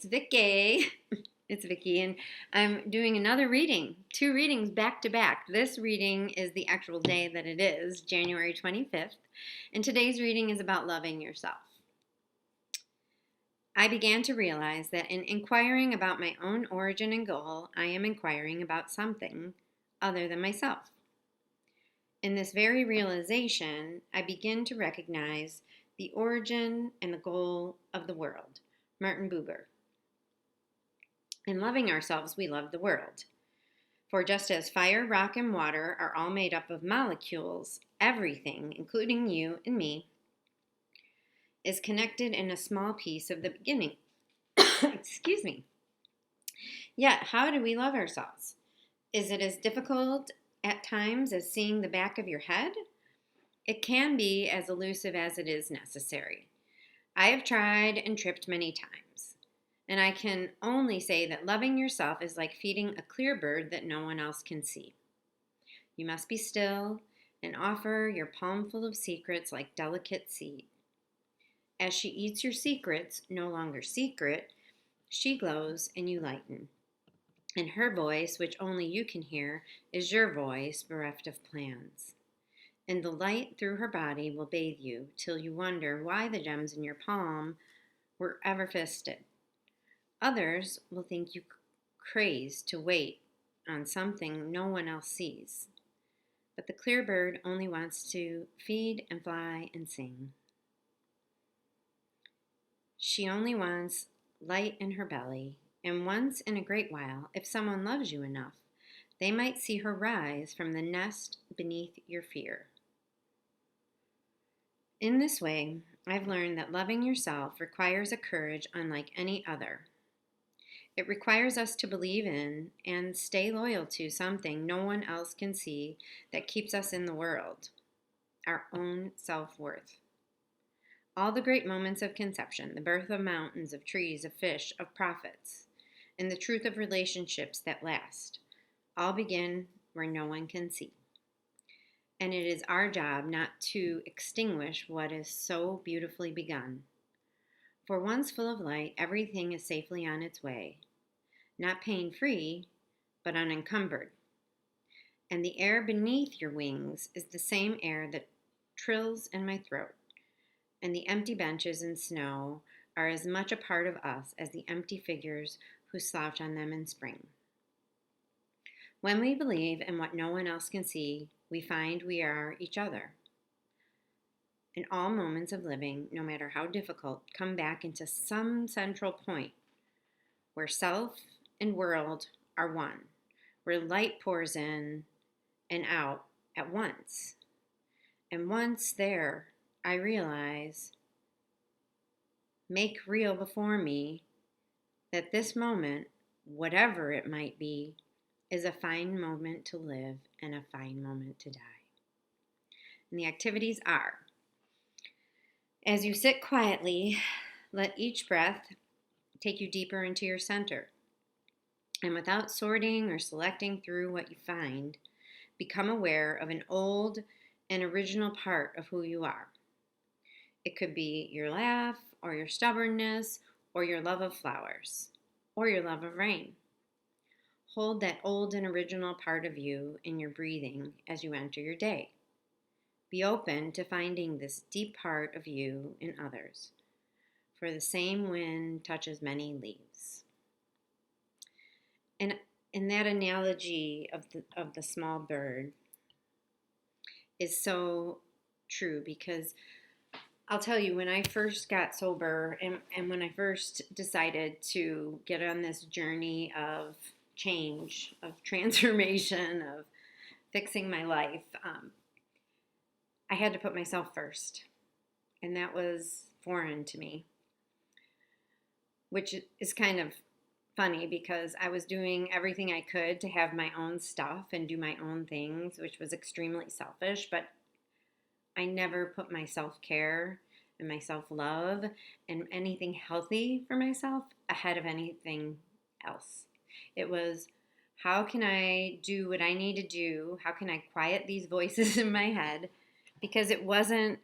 it's Vicky. It's Vicky, and I'm doing another reading, two readings back to back. This reading is the actual day that it is, January 25th, and today's reading is about loving yourself. I began to realize that in inquiring about my own origin and goal, I am inquiring about something other than myself. In this very realization, I begin to recognize the origin and the goal of the world. Martin Buber. In loving ourselves, we love the world. For just as fire, rock, and water are all made up of molecules, everything, including you and me, is connected in a small piece of the beginning. Excuse me. Yet, how do we love ourselves? Is it as difficult at times as seeing the back of your head? It can be as elusive as it is necessary. I have tried and tripped many times, and I can only say that loving yourself is like feeding a clear bird that no one else can see. You must be still and offer your palmful of secrets like delicate seed. As she eats your secrets, no longer secret, she glows and you lighten. And her voice, which only you can hear, is your voice bereft of plans. And the light through her body will bathe you till you wonder why the gems in your palm were ever fisted. Others will think you crazed to wait on something no one else sees. But the clear bird only wants to feed and fly and sing. She only wants light in her belly, and once in a great while, if someone loves you enough, they might see her rise from the nest beneath your fear. In this way, I've learned that loving yourself requires a courage unlike any other. It requires us to believe in and stay loyal to something no one else can see that keeps us in the world, our own self-worth. All the great moments of conception, the birth of mountains, of trees, of fish, of prophets, and the truth of relationships that last, all begin where no one can see. And it is our job not to extinguish what is so beautifully begun. For once full of light, everything is safely on its way, not pain-free, but unencumbered. And the air beneath your wings is the same air that trills in my throat. And the empty benches and snow are as much a part of us as the empty figures who slouch on them in spring. When we believe in what no one else can see, we find we are each other. And all moments of living, no matter how difficult, come back into some central point where self and world are one, where light pours in and out at once. And once there, I realize, make real before me, that this moment, whatever it might be, is a fine moment to live and a fine moment to die. And the activities are, as you sit quietly, let each breath take you deeper into your center. And without sorting or selecting through what you find, become aware of an old and original part of who you are. It could be your laugh, or your stubbornness, or your love of flowers, or your love of rain. Hold that old and original part of you in your breathing as you enter your day. Be open to finding this deep part of you in others, for the same wind touches many leaves. And in that analogy of the small bird is so true, because I'll tell you, when I first got sober and when I first decided to get on this journey of change, of transformation, of fixing my life, I had to put myself first. And that was foreign to me, which is kind of funny because I was doing everything I could to have my own stuff and do my own things, which was extremely selfish, but I never put my self-care and my self-love and anything healthy for myself ahead of anything else. It was, how can I do what I need to do? How can I quiet these voices in my head? Because it wasn't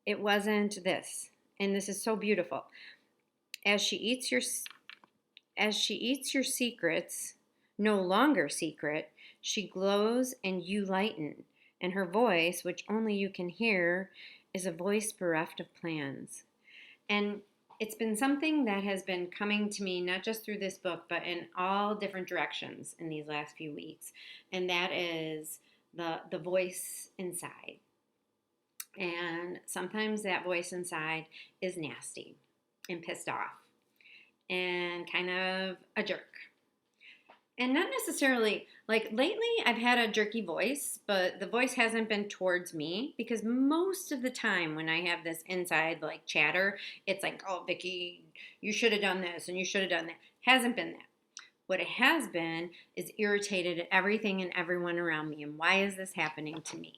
this. And this is so beautiful. As she eats your secrets, no longer secret, she glows and you lighten. And her voice, which only you can hear, is a voice bereft of plans. And it's been something that has been coming to me not just through this book, but in all different directions in these last few weeks. And that is the voice inside. And sometimes that voice inside is nasty and pissed off and kind of a jerk. And not necessarily, like lately I've had a jerky voice, but the voice hasn't been towards me because most of the time when I have this inside like chatter, it's like, oh, Vicky, you should have done this and you should have done that. Hasn't been that. What it has been is irritated at everything and everyone around me. And why is this happening to me?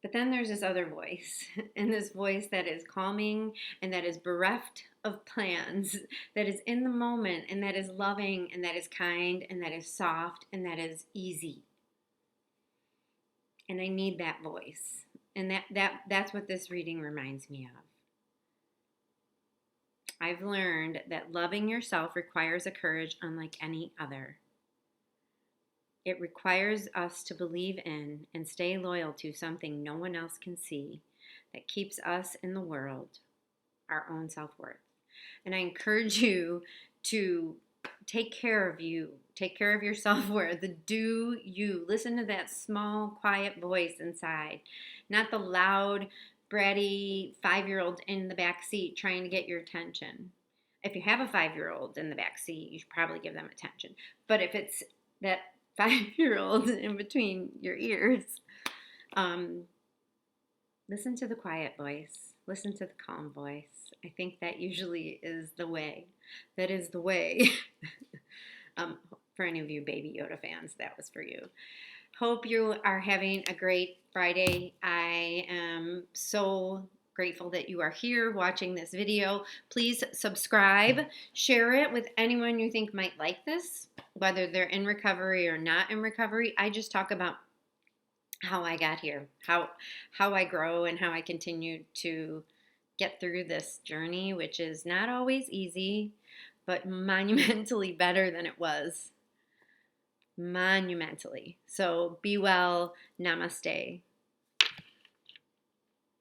But then there's this other voice, and this voice that is calming and that is bereft of plans, that is in the moment and that is loving and that is kind and that is soft and that is easy. And I need that voice. And that's what this reading reminds me of. I've learned that loving yourself requires a courage unlike any other. It requires us to believe in and stay loyal to something no one else can see that keeps us in the world, our own self-worth. And I encourage you to take care of you, take care of your self-worth, do you. Listen to that small, quiet voice inside, not the loud, bratty 5-year-old in the back seat trying to get your attention. If you have a 5-year-old in the back seat, you should probably give them attention. But if it's that 5-year-old in between your ears, listen to the quiet voice. Listen to the calm voice. I think that usually is the way. That is the way. For any of you Baby Yoda fans, that was for you. Hope you are having a great Friday. I am so grateful that you are here watching this video. Please subscribe, share it with anyone you think might like this, whether they're in recovery or not in recovery. I just talk about how I got here, how I grow and how I continue to get through this journey, which is not always easy, but monumentally better than it was. Monumentally. So be well. Namaste.